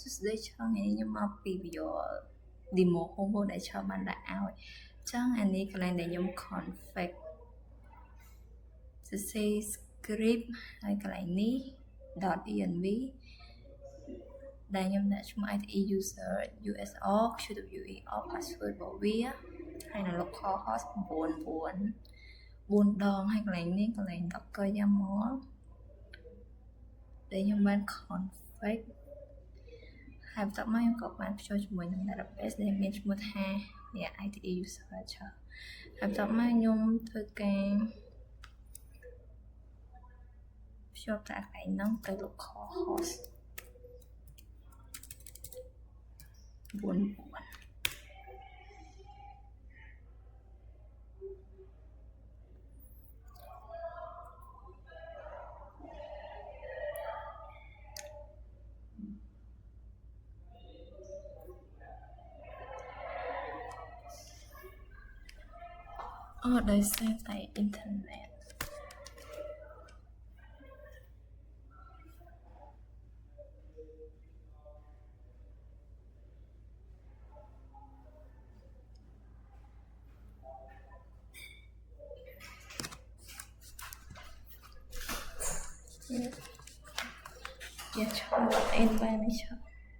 Today chọn ngày nhưng mà video demo homework để cho bạn đã out chọn anh ấy cái này để dùng config say script hay cái này ní .env đây nhầm đã chúng IT user US org QWE org password bảo vi hay là localhost 4 đòn hay cái này docker YAML để nhầm bạn config hai tập máy có bạn cho chúng mình là database để mình một ha để IT user cho hai tập máy nhung thôi càng cho cả cái nông tới localhost 4 ở đây xem tại internet ya cho environment